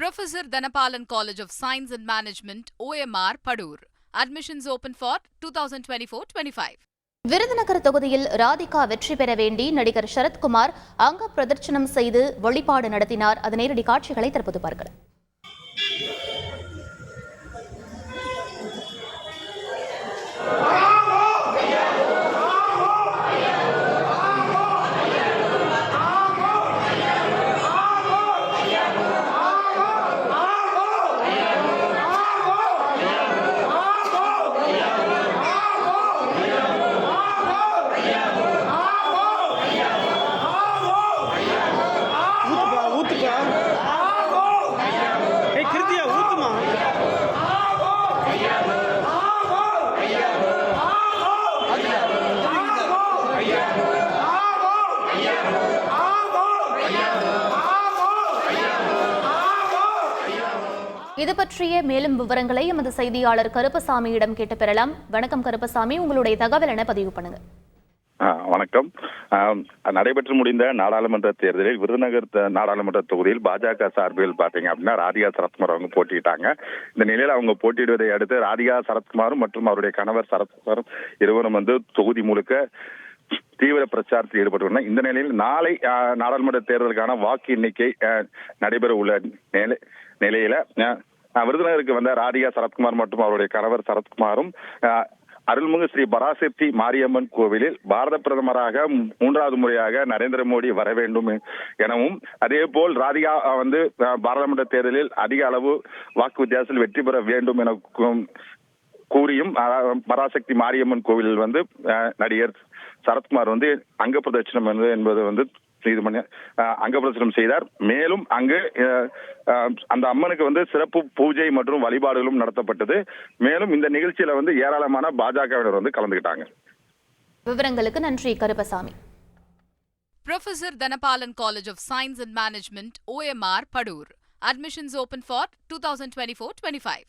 Professor Dhanapalan College of Science and Management, OMR, Padur. Admissions open for 2024-25. Virudhunagar தொகுதியில் ராதிகா வெற்றி பெற வேண்டி நடிகர் சரத்குமார் அங்க பிரதர்சனம் செய்து வழிபாடு நடத்தினார். அது நேரடி காட்சிகளை தற்போது பார்க்கலாம். இது பற்றிய மேலும் விவரங்களை எமது செய்தியாளர் கருப்பசாமியிடம் கேட்டு பெறலாம். வணக்கம் கருப்பசாமி, உங்களுடைய தகவல் என பதிவு பண்ணுங்க. வணக்கம். நடைபெற்று முடிந்த நாடாளுமன்ற தேர்தலில் விருதுநகர் நாடாளுமன்ற தொகுதியில் பாஜக சார்பில் பாத்தீங்க அப்படின்னா ராதிகா சரத்குமார் அவங்க போட்டியிட்டாங்க. இந்த நிலையில அவங்க போட்டியிடுவதை அடுத்து ராதிகா சரத்குமாரும் மற்றும் அவருடைய கணவர் சரத்குமாரும் இருவரும் தொகுதி முழுக்க தீவிர பிரச்சாரத்தில் ஈடுபட்டு இந்த நிலையில் நாளை நாடாளுமன்ற தேர்தலுக்கான வாக்கு எண்ணிக்கை நடைபெற உள்ள நிலையில விருதுநகருக்கு வந்த ராதிகா சரத்குமார் மற்றும் அவருடைய கணவர் சரத்குமாரும் அருள்மிகு ஸ்ரீ பராசக்தி மாரியம்மன் கோவிலில் பாரத பிரதமராக 3வது முறையாக நரேந்திர மோடி வர வேண்டும் எனவும், அதே போல் ராதிகா பாராளுமன்ற தேர்தலில் அதிக அளவு வாக்கு வித்தியாசத்தில் வெற்றி பெற வேண்டும் என கூறியும் பராசக்தி மாரியம்மன் கோவிலில் நடிகர் சரத்குமார் அங்க பிரதட்சணம் என்பது இது பண்ணி அங்க பிரதட்சணம் செய்தார். மேலும் அங்கு அந்த அம்மனுக்கு சிறப்பு பூஜை மற்றும் வழிபாடுகளும் நடத்தப்பட்டது. மேலும் இந்த நிகழ்ச்சியில ஏராளமான பாஜகவினர் கலந்துகிட்டாங்க. விவரங்களுக்கு நன்றி Karuppasamy. Professor Dhanapalan College of Science and Management, OMR, Padur. Admissions open for 2024-25.